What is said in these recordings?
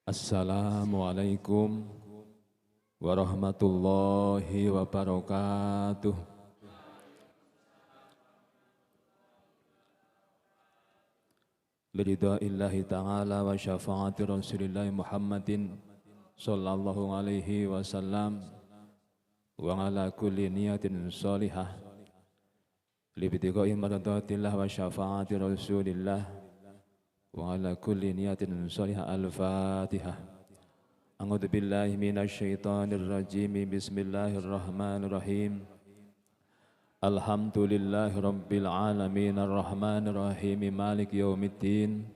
Assalamualaikum warahmatullahi wabarakatuh. Biridha'illahi ta'ala wa syafa'ati Rasulillahi Muhammadin sallallahu alaihi wasallam wa ala kulli niyatin salihah libtigha'i mardhatillah wa syafa'ati Rasulillah wa ala kulli niyatin salihah. Al-Fatihah. A'udzu billahi minasy syaithanir rajim. Bismillahirrahmanirrahim. Alhamdulillahi rabbil alamin arrahmanir rahim maliki yaumiddin.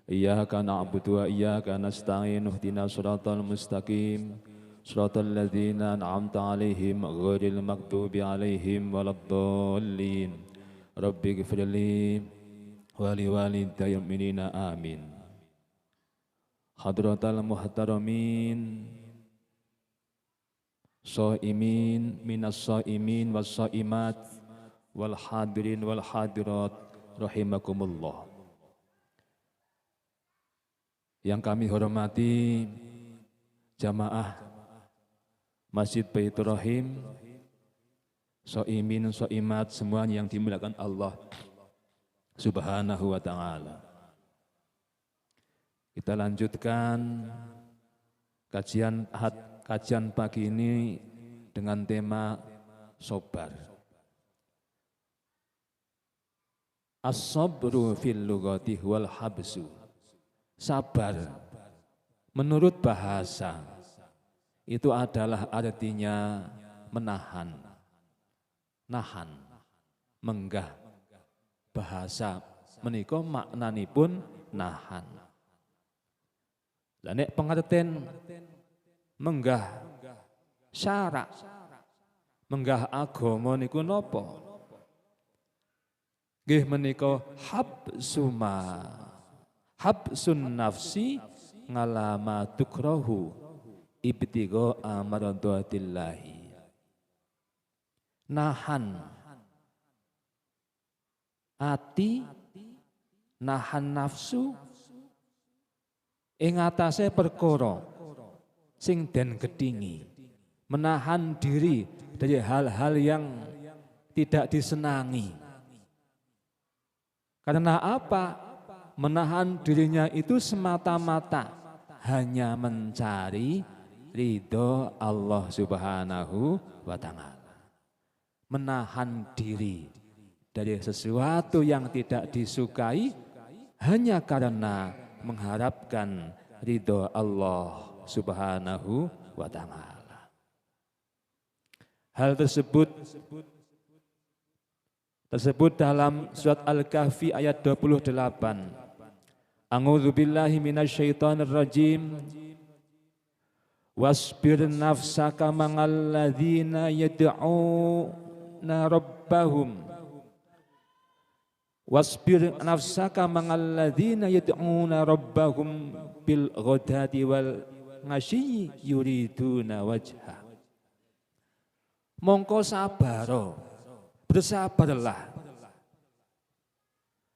Iyyaka na'budu wa iyyaka nasta'in. Ihdinas siratal mustaqim. Siratal ladzina an'amta 'alaihim ghairil maghdubi 'alaihim waladdallin. Rabbighfirli wali walidayya minina amin. Hadratal muhtaramin shaimin minas shaimin was shaimat wal hadirin wal hadirat rahimakumullah. Yang kami hormati jamaah Masjid Baitur Rahim, shaimin shaimat semuanya yang dimuliakan Allah Subhanahu wa ta'ala. Kita lanjutkan kajian pagi ini dengan tema sabar. As-sabru fil lughati wal habsu. Sabar menurut bahasa itu adalah artinya menahan, nahan, menggah. Bahasa menika maknanipun nahan. Lah nek pengertian menggah syarak, menggah agama niku napa? Nggih menika habsun nafsi ngalama tukrahu ibtigha amradatillahi. Nahan ati, nahan nafsu ing atase perkara sing den gedhingi, menahan diri dari hal-hal yang tidak disenangi. Karena apa? Menahan dirinya itu semata-mata hanya mencari ridho Allah Subhanahu wa ta'ala. Menahan diri dari sesuatu yang tidak disukai hanya karena mengharapkan ridho Allah Subhanahu wa ta'ala. Hal tersebut dalam surat Al-Kahfi ayat 28. A'udzu billahi minasyaitonir rajim. Wasbir nafsaka ma'al ladzina yad'una rabbahum. Wasbir nafsaka ma'al ladzina yad'una rabbahum bil ghadati wal ngasyi yuriduna wajha. Mongko sabaro, bersabarlah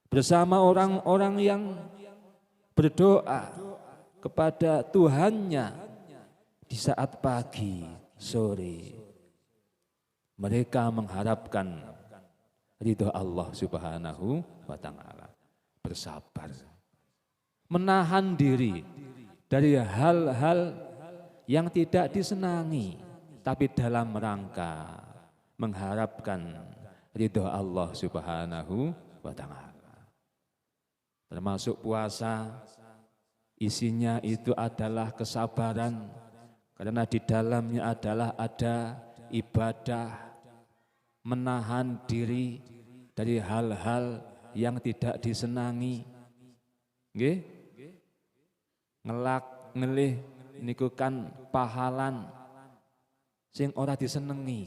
bersama orang-orang yang berdoa kepada Tuhannya di saat pagi, sore. Mereka mengharapkan ridho Allah Subhanahu wa ta'ala. Bersabar, menahan diri dari hal-hal yang tidak disenangi, tapi dalam rangka mengharapkan ridho Allah Subhanahu wa ta'ala. Termasuk puasa, isinya itu adalah kesabaran, karena di dalamnya adalah ada ibadah, menahan diri dari hal-hal yang tidak disenangi. Nggih? Ngelak ngelih niku kan pahalan sing ora disenengi.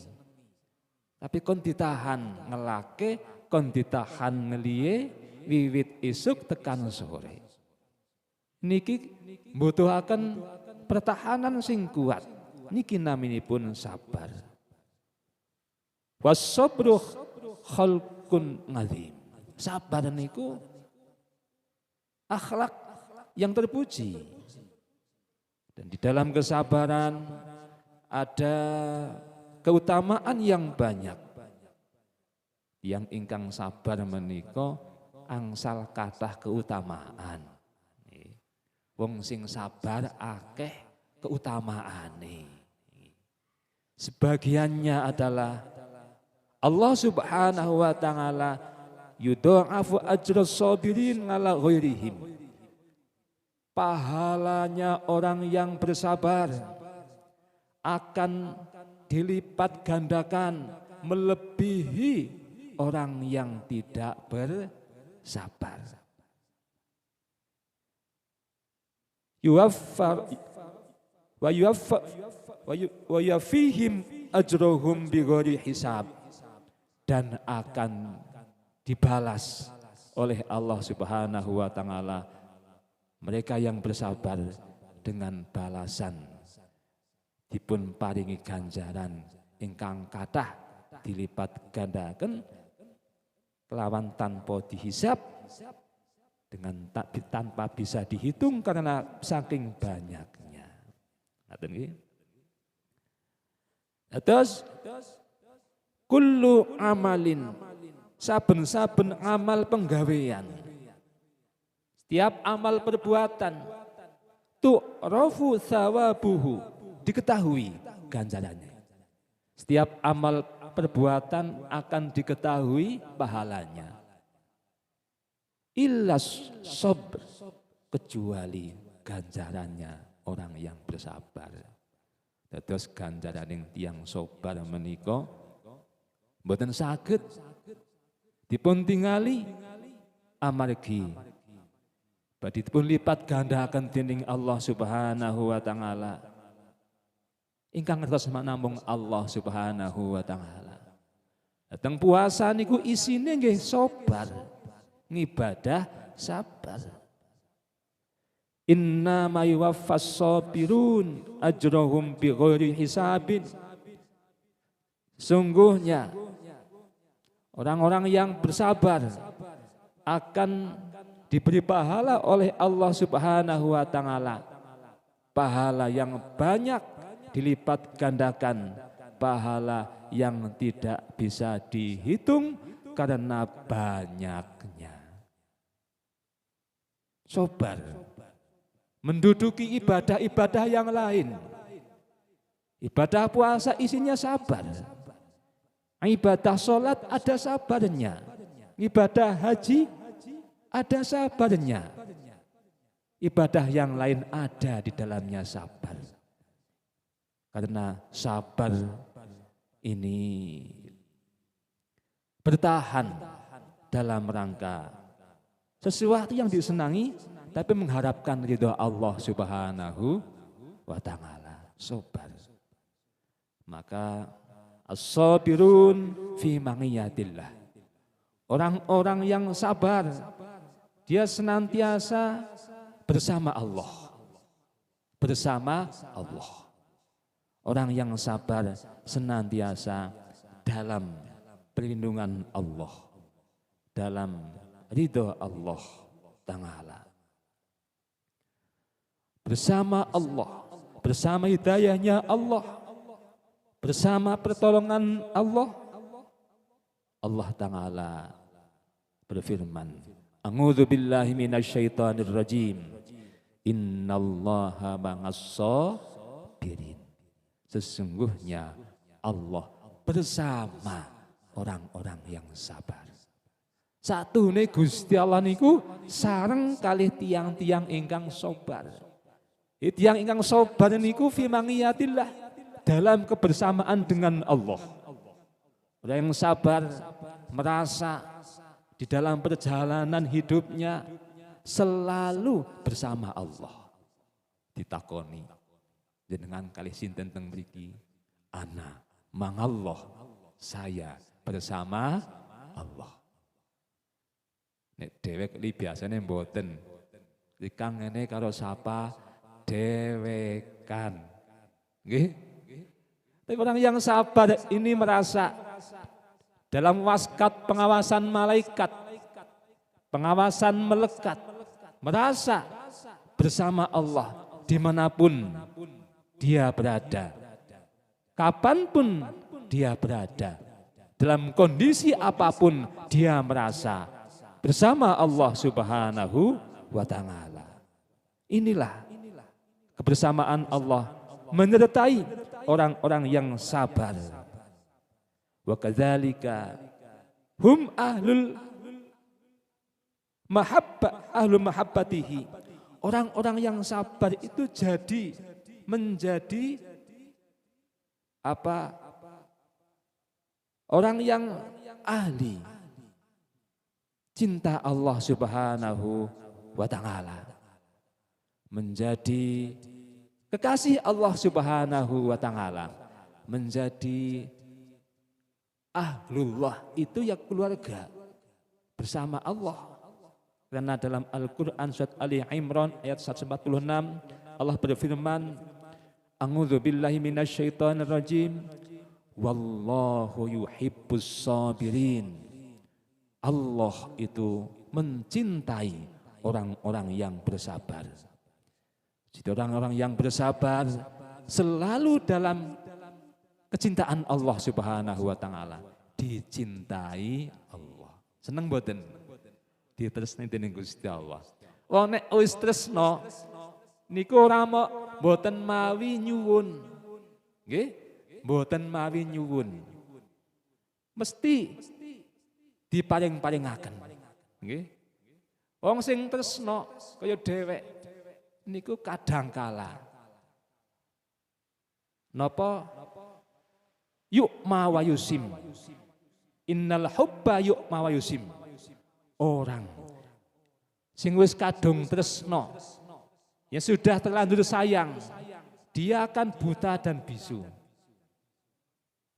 Tapi kon ditahan ngelake, kon ditahan ngeliye wiwit isuk tekan sore. Niki mbutuhaken pertahanan sing kuat. Niki naminipun sabar. Was-sabru khalqun azim. Sabar niku akhlak yang terpuji. Dan di dalam kesabaran ada keutamaan yang banyak. Yang ingkang sabar menika angsal kathah keutamaan. Wong sing sabar akeh keutamaane. Sebagiannya adalah Allah Subhanahu wa taala yudha'afu ajras sabirin ala ghairihim. Pahalanya orang yang bersabar akan dilipat gandakan melebihi orang yang tidak bersabar. Wa yafihim ajrohum bighairi hisab, dan akan dibalas oleh Allah Subhanahu wa taala mereka yang bersabar dengan balasan dipun paringi ganjaran ingkang kathah dilipat gandaken kelawan tanpa dihisab, dengan tanpa bisa dihitung karena saking banyaknya. Ngaten nggih. Terus kullu amalin, saben-saben amal penggawean, setiap amal perbuatan tu'rafu thawabuhu, diketahui ganjarannya. Setiap amal perbuatan akan diketahui pahalanya. Illas sabr, kecuali ganjarannya orang yang bersabar. Terus ganjaraning tiyang sabar menika mboten saged dipun tingali amargi badhe dipun lipat gandakan dening Allah Subhanahu wa taala. Ingkang ngertos namung Allah Subhanahu wa taala. Dateng puasa niku isine nggih sabar, ngibadah sabar. Inna ma yuwaffas sabirun ajrahum bighairi hisabin. Sungguhnya orang-orang yang bersabar akan diberi pahala oleh Allah Subhanahu wa taala. Pahala yang banyak dilipat gandakan, pahala yang tidak bisa dihitung karena banyaknya. Sabar menduduki ibadah-ibadah yang lain. Ibadah puasa isinya sabar. Ibadah sholat ada sabarnya. Ibadah haji ada sabarnya. Ibadah yang lain ada di dalamnya sabar. Karena sabar ini bertahan dalam rangka sesuatu yang disenangi, tapi mengharapkan ridho Allah Subhanahu wa taala. Sabar. Maka as-sabirun fi manghiyatillah. Orang-orang yang sabar, dia senantiasa bersama Allah. Bersama Allah. Orang yang sabar senantiasa dalam perlindungan Allah, dalam ridho Allah Ta'ala. Bersama Allah, bersama hidayahnya Allah, bersama pertolongan Allah, Allah Ta'ala berfirman, A'udzu billahi minasyaitonir rajim. Innallaha ma'as-sabirin. Sesungguhnya Allah bersama orang-orang yang sabar. Satu nih Gusti Allah niku sareng kalih tiang-tiang ingkang sabar. Tiang ingkang sabar niku fi manghiyatillah, dalam kebersamaan dengan Allah. Orang yang sabar merasa di dalam perjalanan hidupnya selalu bersama Allah. Ditakoni jenengan kalih sinten teng mriki? Ana mangallah, saya bersama Allah. Nek dhewek li biasane mboten. Dikang ngene karo sapa dewekan. Nggih? Tapi orang yang sabar ini merasa dalam waskat pengawasan malaikat, pengawasan melekat, merasa bersama Allah dimanapun dia berada, kapanpun dia berada, dalam kondisi apapun dia merasa bersama Allah Subhanahu wa Ta'ala. Inilah kebersamaan Allah menyertai orang-orang yang sabar. Wa kadzalika hum ahlul mahabbatihi. Orang-orang yang sabar itu menjadi apa? Orang yang ahli cinta Allah Subhanahu wa Ta'ala. Menjadi kekasih Allah Subhanahu wa Ta'ala. Menjadi ahlullah, itu ya keluarga bersama Allah. Karena dalam Al-Quran surat Ali Imran ayat 146 Allah berfirman, A'udzu billahi minasyaitonir rajim, wallahu yuhibbus sabirin. Allah itu mencintai orang-orang yang bersabar. Jadi orang-orang yang bersabar selalu dalam kecintaan Allah Subhanahu wa Ta'ala, dicintai Allah. Seneng mboten? Ditresni dening Gusti Allah. Wong nek wis tresno niku ora mboten mawi nyuwun. Nggih? Mboten mawi nyuwun. Mesti diparing-paringaken. Nggih? Wong sing tresno kaya dhewek niku kadang kala napa yuk ma wa yusim. Innal hubba yuk ma wa yusim. Orang sing wis kadung tresno, yang sudah terlanjur sayang, dia akan buta dan bisu.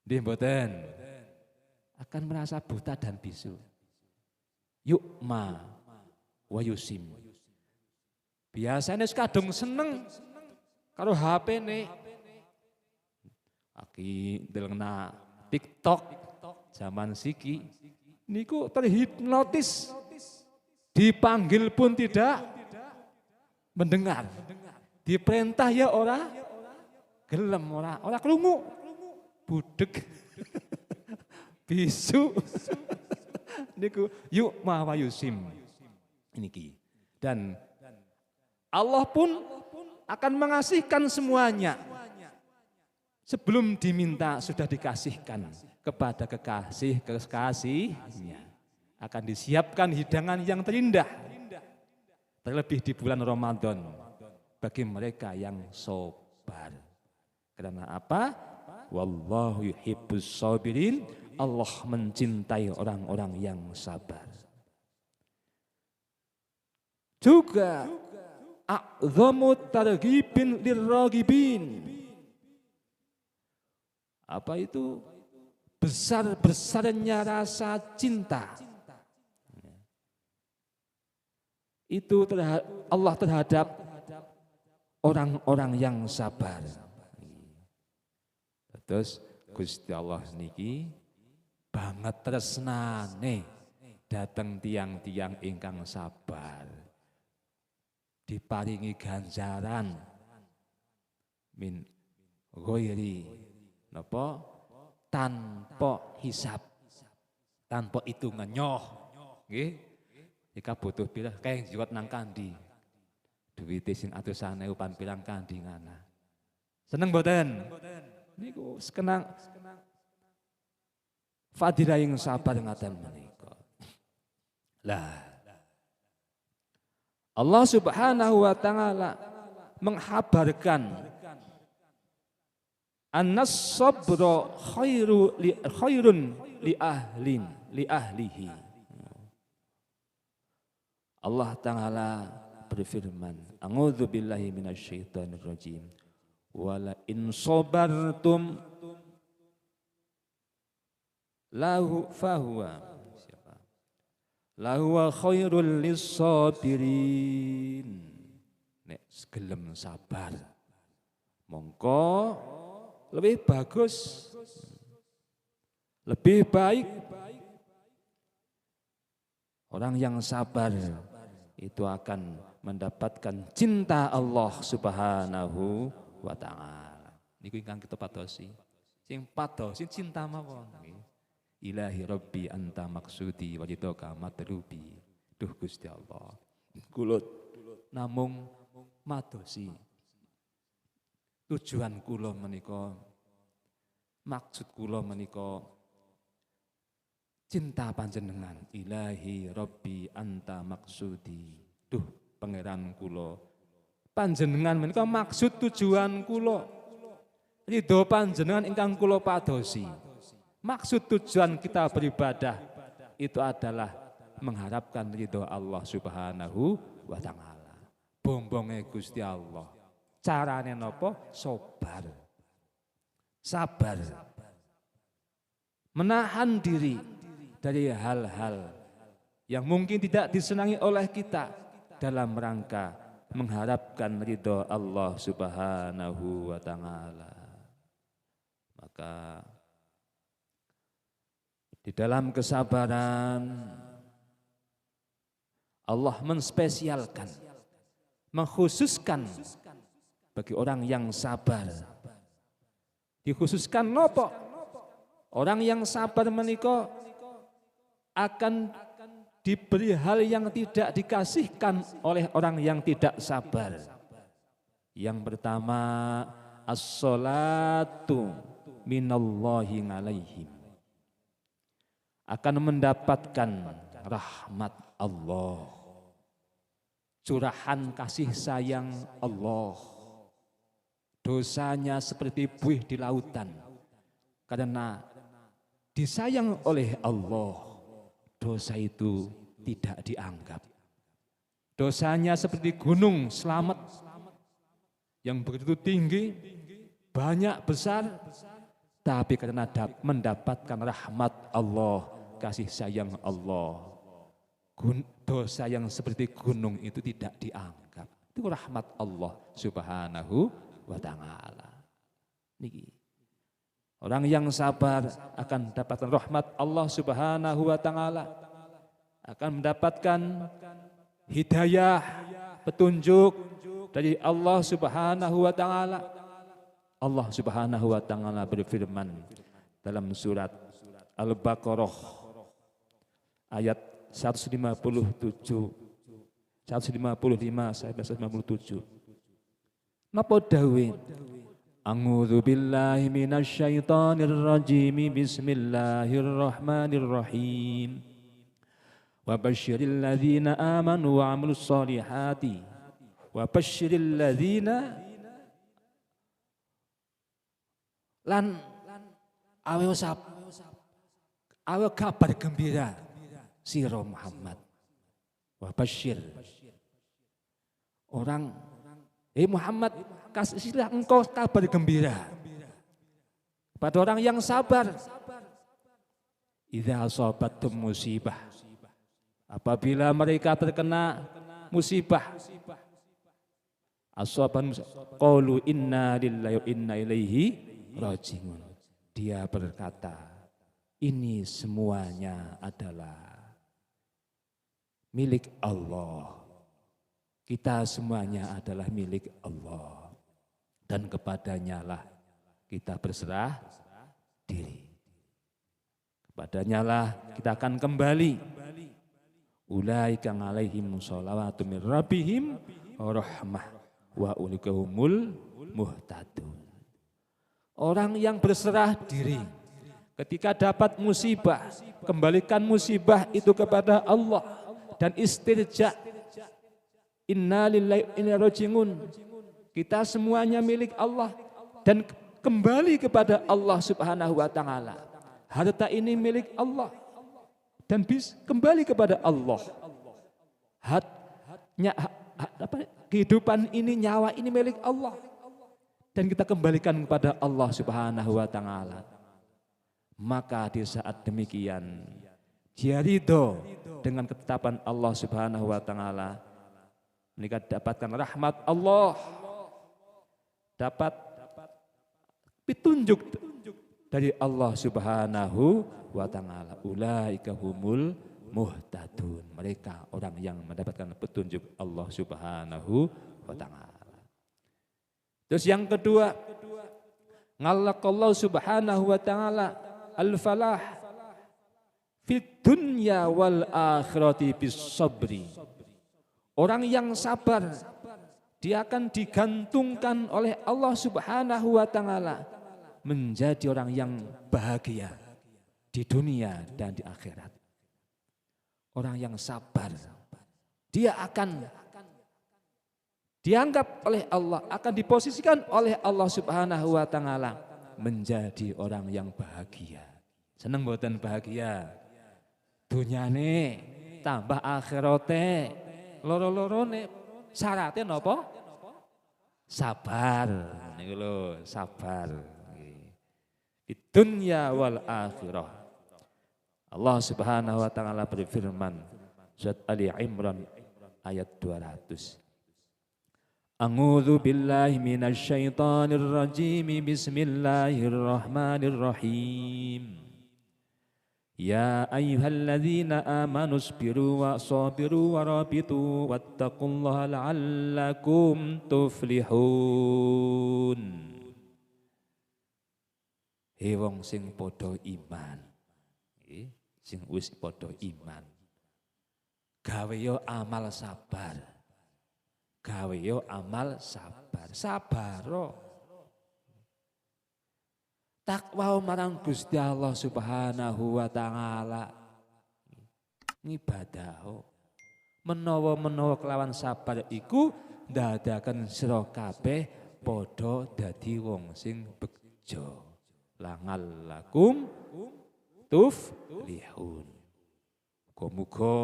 Nggih mboten? Akan merasa buta dan bisu. Yukma wa yusim. Biasanya kadung seneng karo HP-ne. Aki delengna TikTok zaman siki niku terhipnotis, dipanggil pun tidak mendengar, diperintah ya ora gelem, ora krungu, budek, bisu, niku yuk ma yusim niki. Dan Allah pun akan mengasihkan semuanya. Sebelum diminta sudah dikasihkan kepada kekasihnya. Akan disiapkan hidangan yang terindah. Terlebih di bulan Ramadan bagi mereka yang sabar. Karena apa? Wallahu yuhibbus sabirin. Allah mencintai orang-orang yang sabar. Juga a'dhamu targhibin lirragibin. Apa itu? Besar-besarnya rasa cinta. Itu Allah terhadap orang-orang yang sabar. Terus Gusti Allah niki banget tresnane dateng tiang-tiang ingkang sabar. Diparingi ganjaran min ghairi napa tanpa hisab, tanpa hitungan nyoh, nggih. Jika butuh pira kae jiwat nang kandi. Duwite sing atusane upan pirang kandi ngana. Seneng mboten? Niku sekenang fadilah yang sabar ngaten menika. Lah Allah Subhanahu wa Ta'ala menghabarkan An-nas-sabra khairun li ahlihi. Allah Ta'ala berfirman, A'udzu billahi minasyaitonir rajim. Wala in sabartum lahu khairul lis-sabirin. Nek gelem sabar mongko lebih bagus, lebih baik. Orang yang sabar itu akan mendapatkan cinta Allah Subhanahu wa taala. Niku ingkang kita patosi. Sing patosi cinta mawon. Ilahi Rabbi anta maksudi wajidaka matlubi. Duh Gusti Allah. Kula namung madosi. Tujuan kula menika, maksud kula menika cinta panjenengan. Ilahi Rabbi anta maksudi. Duh pangeran kula, panjenengan menika maksud tujuan kula. Ridho panjenengan ingkang kula padosi. Maksud tujuan kita beribadah itu adalah mengharapkan ridho Allah Subhanahu wa taala. Bombonge Gusti Allah. Carane napa? Sabar. Sabar. Menahan diri dari hal-hal yang mungkin tidak disenangi oleh kita dalam rangka mengharapkan ridho Allah Subhanahu wa taala. Maka di dalam kesabaran Allah menspesialkan, mengkhususkan bagi orang yang sabar. Dikhususkan nopo? Orang yang sabar menika akan diberi hal yang tidak dikasihkan oleh orang yang tidak sabar. Yang pertama, as-salatu minallahi alaihim. Akan mendapatkan rahmat Allah, curahan kasih sayang Allah. Dosanya seperti buih di lautan, karena disayang oleh Allah, dosa itu tidak dianggap. Dosanya seperti gunung selamat yang begitu tinggi, banyak besar, tapi karena mendapatkan rahmat Allah, kasih sayang Allah, dosa yang seperti gunung itu tidak dianggap. Itu rahmat Allah Subhanahu wa taala. Niki. Orang yang sabar akan mendapatkan rahmat Allah Subhanahu wa taala, akan mendapatkan hidayah, petunjuk dari Allah Subhanahu wa taala. Allah Subhanahu wa taala berfirman dalam surat Al-Baqarah ayat 157, 155 sampai 157. Napa dawuh? A'udzu billahi minasyaitonir rajim. Bismillahirrahmanirrahim. Wa basyiril ladzina amanu wa 'amilus sholihati. Wa basyiril ladzina lan awe kabar gembira sira Muhammad. Wa basyir. Orang, Muhammad, kasihlah engkau kabar gembira pada orang yang sabar. Idza asabatum musibah, apabila mereka terkena musibah, asaban qalu inna lillahi wa inna ilaihi rajiun. Dia berkata, ini semuanya adalah milik Allah. Kita semuanya adalah milik Allah. Dan kepadanya lah kita berserah diri. Kepadanya lah kita akan kembali. Ulaika alaihim sholawatu min rabbihim rahmah wa ulaika humul muhtadun. Orang yang berserah diri ketika dapat musibah, kembalikan musibah itu kepada Allah dan istirja. Inna lillahi wa inna ilaihi rajiun. Kita semuanya milik Allah dan kembali kepada Allah Subhanahu wa taala. Harta ini milik Allah dan kembali kepada Allah. Kehidupan ini, nyawa ini milik Allah dan kita kembalikan kepada Allah Subhanahu wa taala. Maka di saat demikian dia ridho dengan ketetapan Allah Subhanahu wa taala. Mereka dapatkan rahmat Allah, dapat petunjuk dari Allah Subhanahu wa taala. Ulaika humul muhtadun. Mereka orang yang mendapatkan petunjuk Allah Subhanahu wa taala. Terus yang kedua, ngalaqallahu Subhanahu wa taala al-falah fid dunya wal akhirati bis sabri. Orang yang sabar, dia akan digantungkan oleh Allah Subhanahu wa taala menjadi orang yang bahagia di dunia dan di akhirat. Orang yang sabar, dia akan dianggap oleh Allah, akan diposisikan oleh Allah Subhanahu wa taala menjadi orang yang bahagia. Seneng mboten bahagia? Dunyane tambah akhirate, loro-lorone syaratnya napa? Sabar. Niku lho, sabar. Di dunya wal akhirah. Allah Subhanahu wa taala berfirman surat Ali Imran ayat 200. A'udzu billahi minasy syaithanir rajim. Bismillahirrahmanirrahim. Ya ayyuhalladzina amanu sabiru wa sabiru wa rabitu wattaqullaha la'allakum tuflihun. He wong sing padha iman, sing wis padha iman, gawe yo amal sabar, gawe yo amal sabar, sabaro. Takwa marang Gusti Allah Subhanahu wa taala. Ngibadah. Menawa-menawa kelawan sabar iku ndadekaken sira kabeh padha dadi wong sing bejo. La'allakum tuflihun. Muga-muga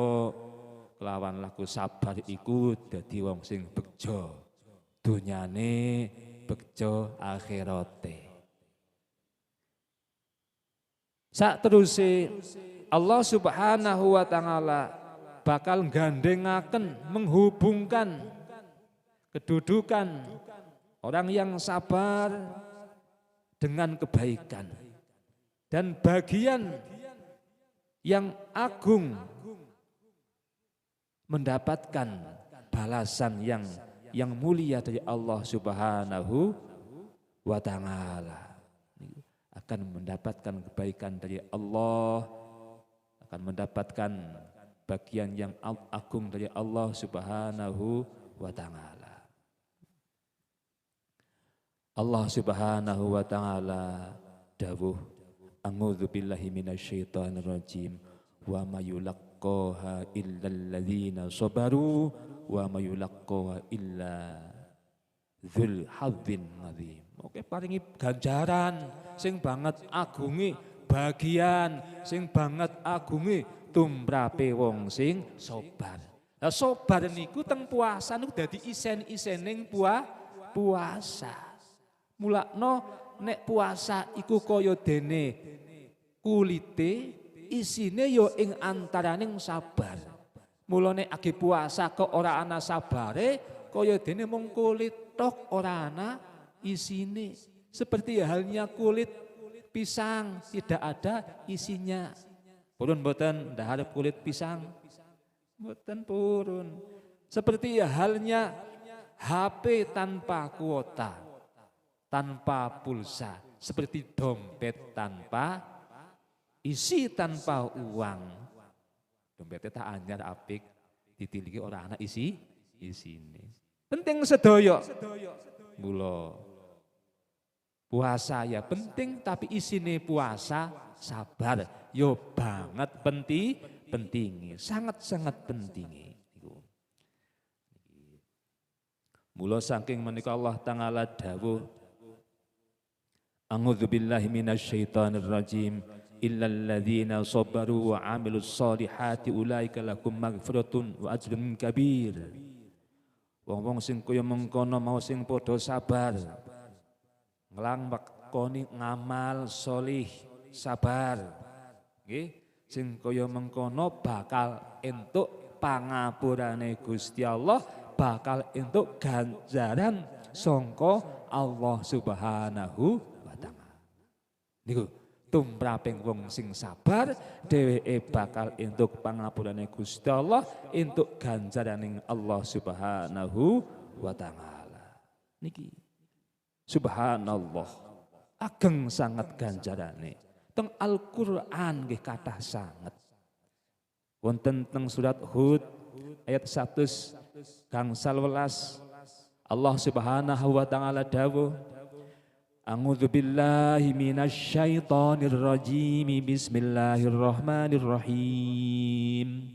kelawan laku sabar iku dadi wong sing bejo. Dunyane bejo akhirate. Saterusé Allah Subhanahu wa taala bakal gandhengaken, menghubungkan kedudukan orang yang sabar dengan kebaikan dan bagian yang agung mendapatkan balasan yang mulia dari Allah Subhanahu wa taala. Akan mendapatkan kebaikan dari Allah, akan mendapatkan bagian yang agung dari Allah Subhanahu wa taala. Allah Subhanahu wa taala dawuh, a'udzu billahi minasyaitonir rajim, wa may yulaqqaha illal ladzina sabaru wa may yulaqqaha illa dzul hadzin adzim. Oke, paringi ganjaran sing banget agungi, bagian sing banget agungi tumrape wong sing sabar. Lah sabar niku teng puasa niku dadi isen-isening puasa. Mulakno nek puasa iku kaya dene kulite, isine ya ing antaraning sabar. Mulane age puasa kok ora ana sabare, kaya dene mung kulit tok ora ana isine. Seperti halnya kulit pisang tidak ada isinya. Purun mboten ndaharep kulit pisang? Mboten purun. Seperti halnya HP tanpa kuota, tanpa pulsa, seperti dompet tanpa isi, tanpa uang. Dompetnya tak anyar apik, ditiliki ora ana isine. Penting sedaya. Mula puasa ya penting, tapi isine puasa sabar yo banget penting, sangat-sangat penting. Mula saking menika Allah Ta'ala dawuh, a'udzu billahi minasyaitonir rajim, illal ladzina sabaru wa 'amilus sholihati ulaika lahum maghfiratun wa ajrun kabir. Wong-wong sing kaya mengkono mau sing padha sabar, nglakoni ngamal sholih, sabar, nggih, sing kaya mengkono bakal entuk pangapurane Gusti Allah, bakal entuk ganjaran sangka Allah Subhanahu wa taala. Niku tumraping wong sing sabar dheweke bakal entuk pangapurane Gusti Allah, entuk ganjaraning Allah Subhanahu wa taala. Niki subhanallah ageng sangat ganjarane. Teng Al-Qur'an nggih kathah sanget. Wonten teng surat Hud ayat 100 gangsal welas Allah Subhanahu wa taala dawuh, A'udzu billahi minasy syaithanir rajim. Bismillahirrahmanirrahim.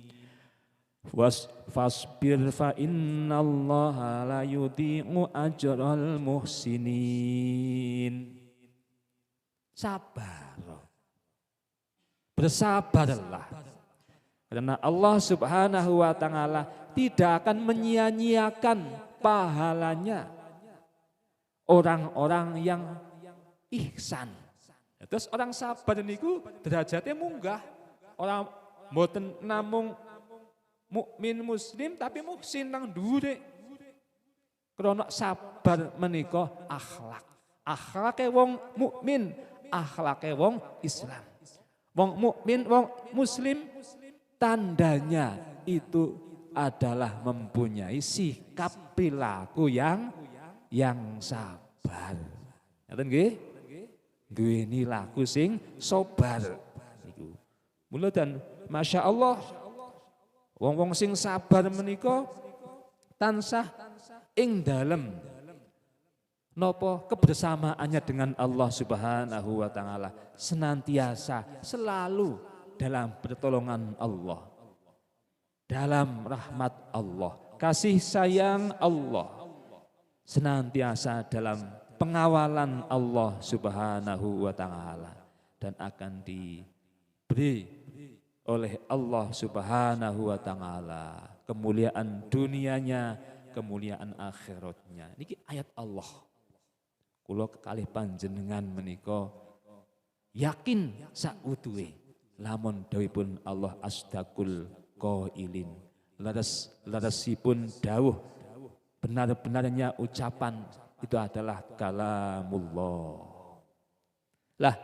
Fasbir fa innallaha la yudhi'u ajral muhsinin. Sabar. Bersabarlah. Karena Allah Subhanahu wa taala tidak akan menyia-nyiakan pahalanya orang-orang yang ihsan. Terus orang sabar niku derajatnya munggah. Orang mboten namung mukmin muslim tapi muhsin nang dhuwure. Krana sabar menika akhlak. Akhlake wong mukmin, akhlake wong Islam. Wong mukmin, wong muslim tandanya itu adalah mempunyai sikap perilaku yang sabar. Ngaten nggih? Duweni laku sing sabar niku. Mula dan Masya Allah wong-wong sing sabar menika tansah ing dalem napa kebersamaannya dengan Allah Subhanahu wa taala, senantiasa selalu dalam pertolongan Allah, dalam rahmat Allah, kasih sayang Allah, senantiasa dalam pengawalan Allah Subhanahu wa taala, dan akan diberi oleh Allah Subhanahu wa taala kemuliaan dunianya, kemuliaan akhiratnya. Niki ayat Allah. Kula kekalih panjenengan menika yakin sautuhe lamun dawuhipun Allah asdaqul qailin. Leresipun dawuh benar-benarnya ucapan itu adalah kalamullah. Lah,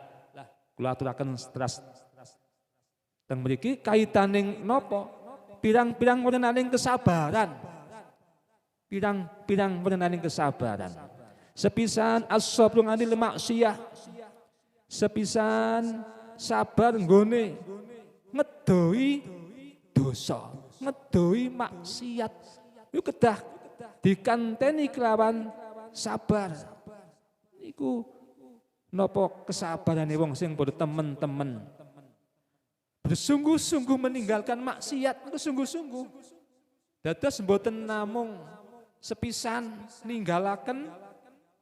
kula aturaken teras teng mriki kaitaning napa? Pirang-pirang wenenaning kesabaran. Pirang-pirang wenenaning kesabaran. Sepisan as-sabru 'anil maksiyah. Sepisan sabar nggone ngedoi dosa, ngedoi maksiat. Iku kedah dikanteni kelawan sabar. Niku napa kesabarane wong sing padha temen-temen bersungguh-sungguh meninggalkan maksiat, niku sungguh-sungguh. Dados mboten namung sepisan ninggalaken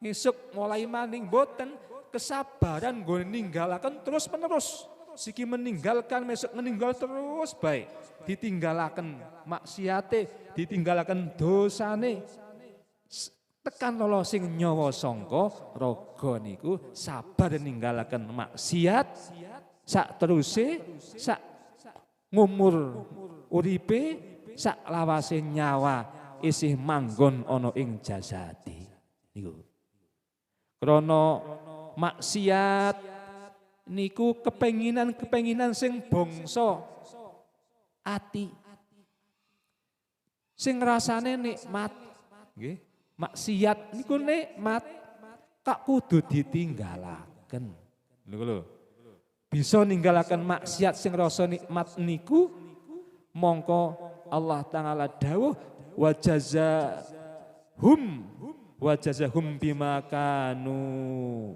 ngesuk mulai maning, boten. Kesabaran gue ninggalaken terus menerus. Siki meninggalkan, mesuk meninggal terus baik. Ditinggalaken maksiate, ditinggalaken dosane. Tekan lolo sing nyawa sangka raga niku sabar ninggalaken maksiat. Sak teruse, sak ngumur uripe, sak lawase nyawa isih manggon ana ing jasati. Niku. Krana maksiat niku kepenginan sing bangsa ati. Sing rasane nikmat, nggih. Maksiat niku nikmat, kak kudu ditinggalaken. Niku lho. Bisa ninggalaken maksiat sing rasa nikmat niku mongko Allah Ta'ala dawuh wa jazahum bima kanu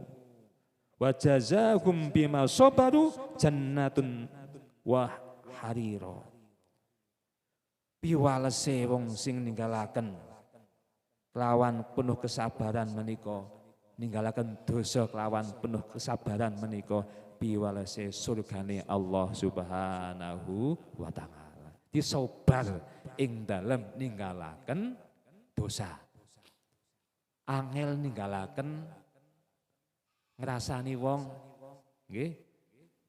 wa jazahum bima sabaru jannatun wa harira. Piwalese wong sing ninggalaken kelawan penuh kesabaran menika, ninggalaken dosa kelawan penuh kesabaran menika, piwalese surgane Allah Subhanahu wa taala. Disobar ing dalem ninggalaken dosa. Angel ninggalaken ngrasani wong nggih.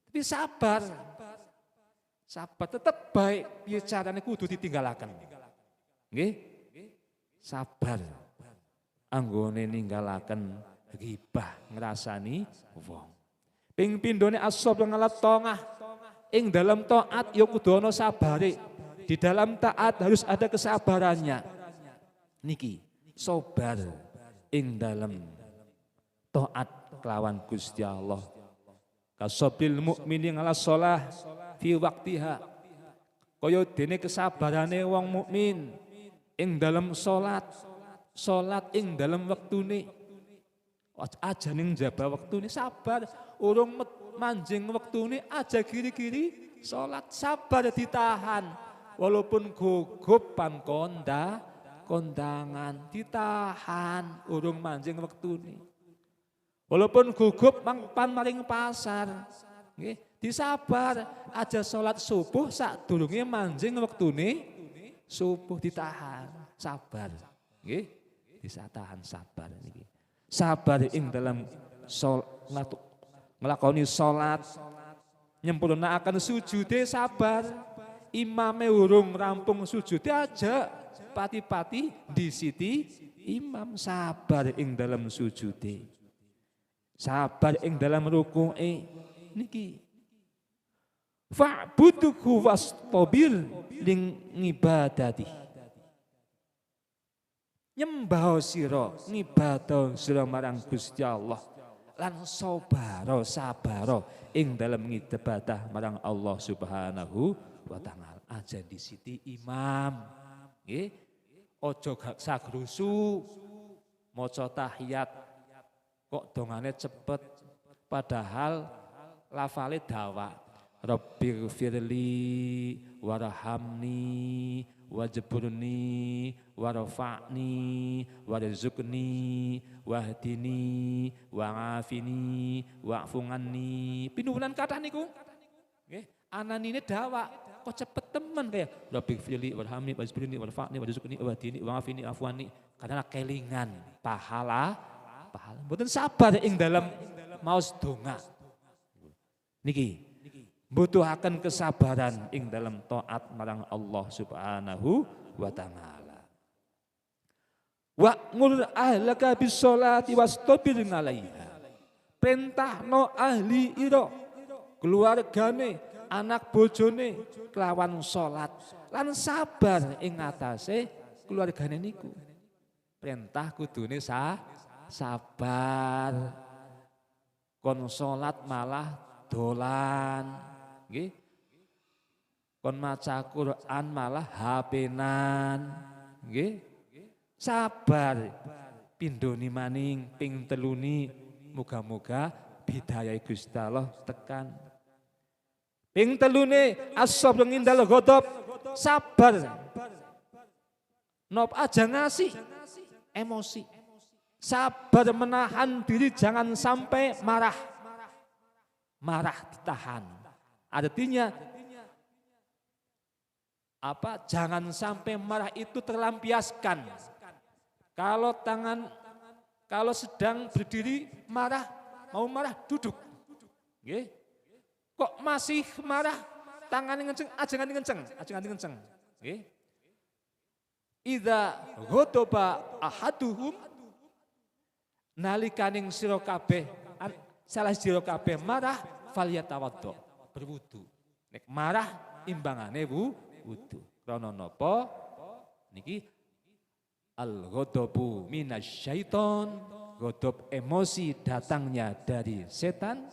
Tapi sabar. Sabar tetep baik, piye carane kudu ditinggalaken. Nggih. Sabar. Anggone ninggalaken ghibah ngrasani wong. Ping pindhone as-sabr ngalat tongah. Ing dalam taat ya kudu ana sabare. Di dalam taat harus ada kesabarannya. Niki sabar ing dalam taat kelawan Gusti Allah. Kasabil mukmini ngala shalah fi waqtiha. Kaya dene kesabarane wong mukmin ing dalam salat ing dalam wektune. Aja ning njaba wektune sabar, urung manjing wektune aja kiri-kiri salat sabar ditahan. Walaupun gugup pan kondangan ditahan urung manjing wektune. Walaupun gugup pan maring pasar, nggih, disabar aja salat subuh sadurunge manjing wektune subuh ditahan, sabar. Nggih, bisa tahan sabar niki. Sabar ing dalam nglakoni salat, nyempurnaaken sujude sabar. Imame urung rampung sujud aja pati-pati disiti imam sabar ing dalam sujude. Sabar ing dalam ruku'e niki. Fa'buduhu wastabir ling ngibadati. Nyembah sira ngibadah sira marang Gusti Allah lan sabaro ing dalam ngibadah marang Allah Subhanahu wa ta'ala. Aja di siti imam, nggih. Aja gak sagrusu maca tahiyat kok dongane cepet padahal lafale dawa. Rabbighfirli warhamni wajburni warfa'ni warzuqni wahdini wa'afini wa'funganni. Pinuwulan kathah niku. Nggih, ananine dawa kok cepet temen kayak Rabbighfirli warhamni wajburni warfa'ni warzuqni wahdini wa'afini wa'fuani. Karena kelingan pahala mboten sabar ing dalam maos donga. Niki butuhaken kesabaran ing dalam taat marang Allah Subhanahu wa ta'ala. Wa'mur ahlaka bis-sholati wastabir 'alaiha. Perintahno ahli ira, keluargane, anak bojone kelawan salat lan sabar ing atase keluargane niku. Perintah kudune sabar. Kon salat malah dolan. Nggih. Kon maca Quran malah HP-nan. Nggih. Sabar. Pindhoni maning ping teluni muga-muga bidayah Gusti Allah tekan. Ping telune as-sabr ngindal ghadab, sabar. Nop aja ngasih emosi. Sabar menahan diri jangan sampai marah. Marah ditahan. Artinya apa? Jangan sampai marah itu terlampiaskan. Kalau sedang berdiri marah, mau marah duduk. Nggih. Kok masih marah? Tangan ngenceng, aja ngenceng. Nggih. Idza ghadaba ahaduhum nalikaning sira kabeh salah sira kabeh marah falyatawaddo. Berwudu. Nek marah imbangane wudu. Krana napa? Niki al-ghadabu minasyaiton. Ghadab emosi datangnya dari setan.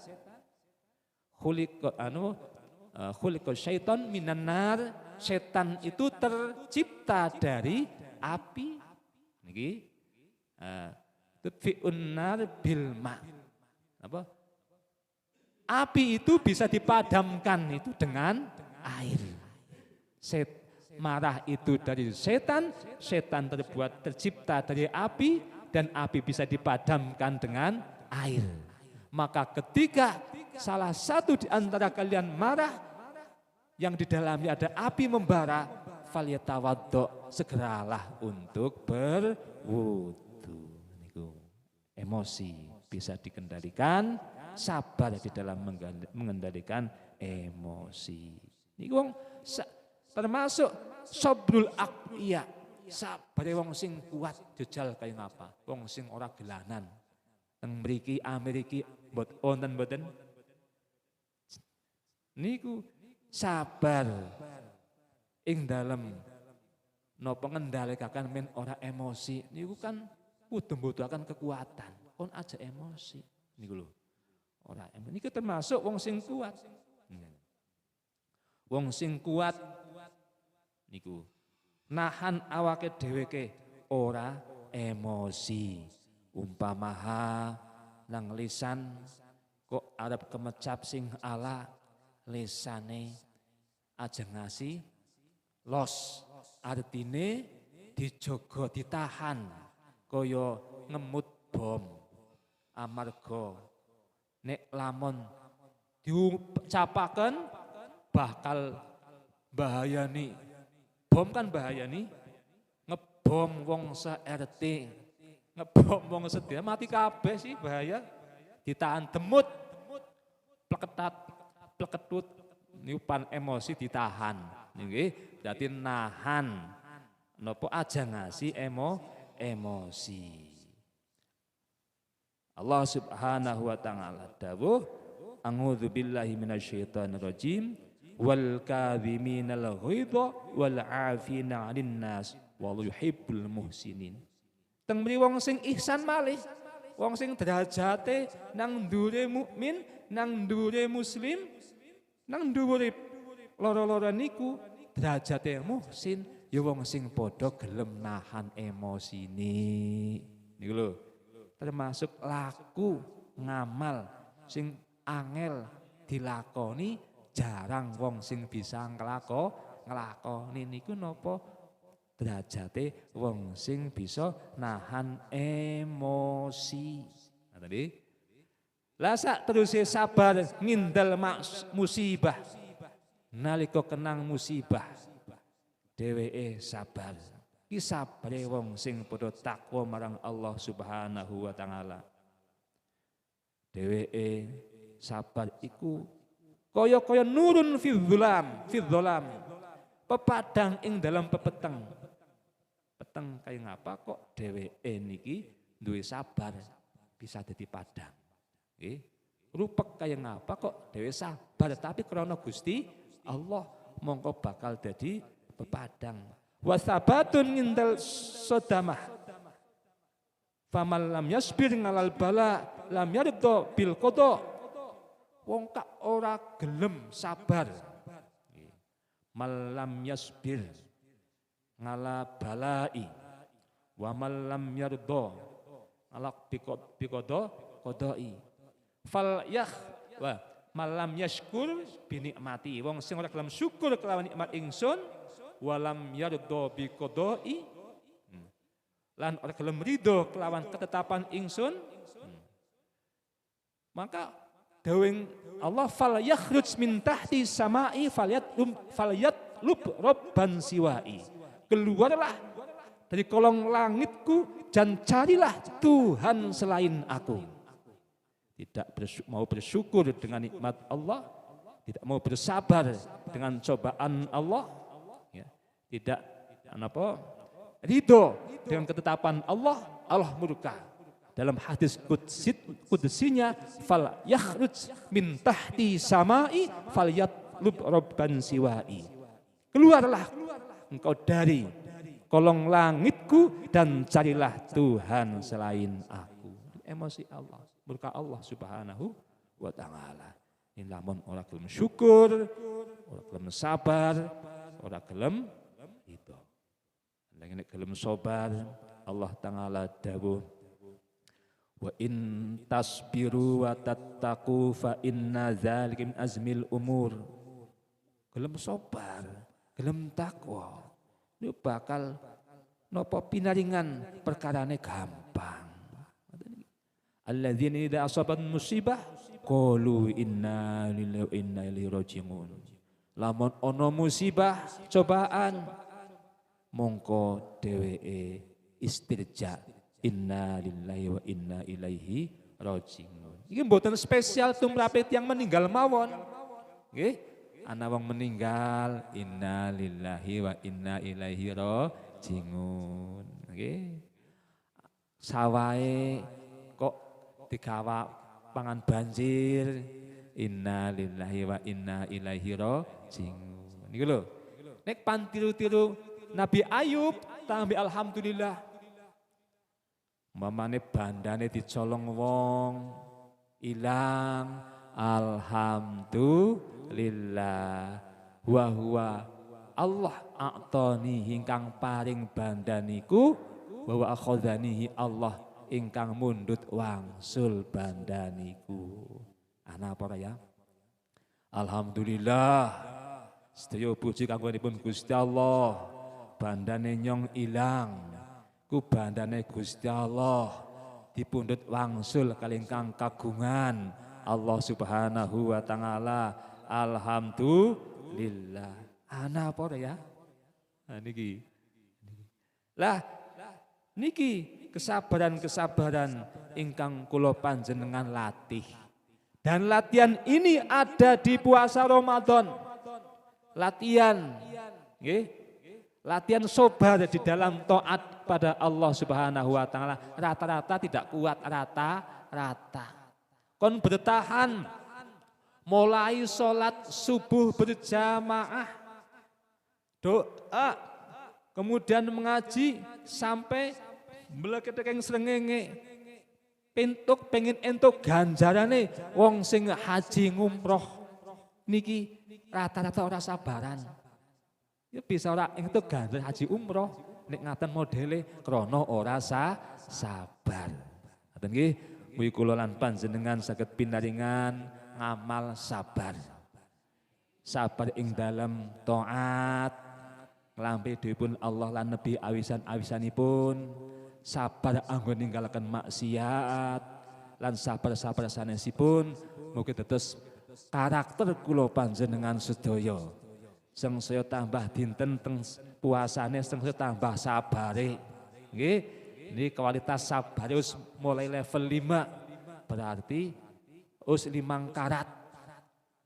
Khuliqa syaiton minan nar. Setan itu tercipta dari api. Niki tudfi'un nar bil ma. Apa? Api itu bisa dipadamkan itu dengan air. Marah itu dari setan tercipta dari api dan api bisa dipadamkan dengan air. Maka ketika salah satu di antara kalian marah yang di dalamnya ada api membara, falyatawaddo, segeralah untuk berwudu. Niku emosi bisa dikendalikan. Sabar di dalam mengendalikan emosi. Ini wong termasuk sabrul aqwiya. Sabar wong sing kuat jejal kaya ngapa? Wong sing ora gelanan. Teng mriki Amerika wonten mboten? niku sabar ing dalem napa ngendhalikaken men ora emosi niku kan kudu mbutuhaken kekuatan. Kon aja emosi niku lho. Ora emosi niku termasuk wong sing kuat. Wong sing kuat niku nahan awake dheweke ora emosi. Umpamaha nang lisan kok arep kemecap sing ala lisane aja ngasih los, artine dijogo ditahan kaya ngemut bom. Amarga nek lamun diucapaken bakal bahayani. Bom kan bahayani, ngebom wong se-RT, ngebom wong sedaya mati kabeh sih bahaya. Ditahan demut, pleketat, pleketut, niupan emosi ditahan. Nggih, berarti nahan. Napa aja ngasih emosi. Allah Subhanahu wa taala dawuh, a'udzu billahi minasyaitonir rajim. Wal kadhiminal ghaidha wal 'afina 'anil nas wallahu yuhibbul muhsinin. Teng mriki wong sing ihsan malih, wong sing derajate nang ndure mukmin, nang ndure muslim, nang ndure loro-loro niku derajate muhsin, ya wong sing padha gelem nahan emosine. Niku lho, termasuk laku ngamal sing angel dilakoni. Jarang wong sing bisa nglakoni niku napa derajate wong sing bisa nahan emosi. Nah tadi lah sak teruse sabar ngindal musibah. Nalika kenang musibah dheweke sabar. Ki sabare wong sing padha takwa marang Allah Subhanahu wa taala. Dheweke sabar iku kaya nurun fi dzulam. Pepadang ing dalam pepeteng. Peteng kaya ngapa kok dheweke niki duwe sabar bisa dadi padang. Nggih. Rupek kaya ngapa kok dhewe sabar tapi krana Gusti Allah mongko bakal dadi pepadang. Wasabatun indal sodamah. Faman lam yasbir ngalal bala lam yardo bil qada. Wong kak ora gelem sabar. Malam yasbir ngala balai wa malam yardo alaq bikodo kodoi fal yah wa malam yashkur binikmati. Wong sing ora gelem syukur kelawan nikmat ingsun walam yardo bikodoi lan ora gelem ridho kelawan ketetapan ingsun maka dawing Allah fal yakhruj min tahti samai falyatlub robban siwai. Keluarlah dari kolong langitku dan carilah Tuhan selain aku. Tidak mau bersyukur dengan nikmat Allah, tidak mau bersabar dengan cobaan Allah, ya. Tidak ridho dengan ketetapan Allah, Allah murka. Dalam hadis kudusinya fal yakhruj min tahti samai falyatlub robban siwai. Keluarlah engkau dari kolong langitku dan carilah Tuhan selain aku. Emosi Allah, murka Allah Subhanahu wa taala. Ini lamun ora gelem syukur, ora gelem sabar, ora gelem itu. Nek gelem sabar, Allah taala dawuh wa in tasbiru wa tattaqu fa inna dzalika min azmil umur. Gelem sabar, gelem takwa. Ini bakal napa pinaringan perkarane gampang. Alladzina idza asabat musibah qalu inna lillahi wa inna ilaihi raji'un. Lamun ana musibah, cobaan, mongko dheweke istirja. Inna lillahi wa inna ilaihi raji'un. Iki mboten spesial tumrap yang meninggal mawon. Nggih, ana wong meninggal, inna lillahi wa inna ilaihi raji'un. Nggih. Sawahe kok digawa pangan banjir, Inna lillahi wa inna ilaihi raji'un. Niku lho. Nek pantiru-tiru Nabi Ayub tambi alhamdulillah. Mamane bandane dicolong wong ilang alhamdulillah wa huwa Allah a'tani ingkang paring bandaniku wa akhadhanihi Allah ingkang mundut wangsul bandaniku. Ana apa ya? Alhamdulillah. Sedaya puji kanggonipun Gusti Allah. Bandane nyong ilang. Ku bandane Gusti Allah dipundhut wangsul kalingkang kagungan Allah Subhanahu wa taala. Alhamdulillah. Ana apa ya? Nah, niki. Lah niki kesabaran-kesabaran ingkang kula panjenengan latih. Dan latihan ini ada di puasa Ramadan. Latihan nggih. Latihan sabar di dalam taat pada Allah Subhanahu wa taala. Rata-rata tidak kuat, rata-rata. Kon bertahan mulai sholat subuh berjamaah, doa, kemudian mengaji sampai mleketeng srengenge. Pintuk pengen entuk ganjarane wong sing haji ngumroh niki rata-rata ora sabaran. Ya bisa ora entuk ganjar haji umroh nek ngaten modele krana ora sabar. Ngaten nggih, mugi kula lan panjenengan saged pinaringan ngamal sabar. Sabar ing dalam taat nglampi dipun Allah lan Nabi awisan-awisanipun. Sabar anggo ninggalaken maksiat lan sabar-sabar sanesipun mugi dados karakter kula panjenengan sedaya. Sing saya tambah dinten teng puasane sing saya tambah sabare. Nggih, ini kualitas sabar wis mulai level 5. Berarti wis 5 karat.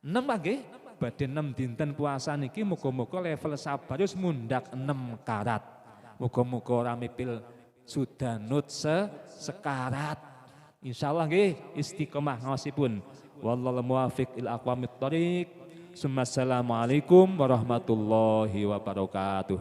6 nggih, badhe 6 dinten puasa niki muga-muga level sabar wis mundak 6 karat. Muga-muga ora mipil sudanut sekarat. Insyaallah nggih istiqomah ngawasipun. Wallahu muwaffiq ila aqwamit thoriq. Assalamualaikum warahmatullahi wabarakatuh.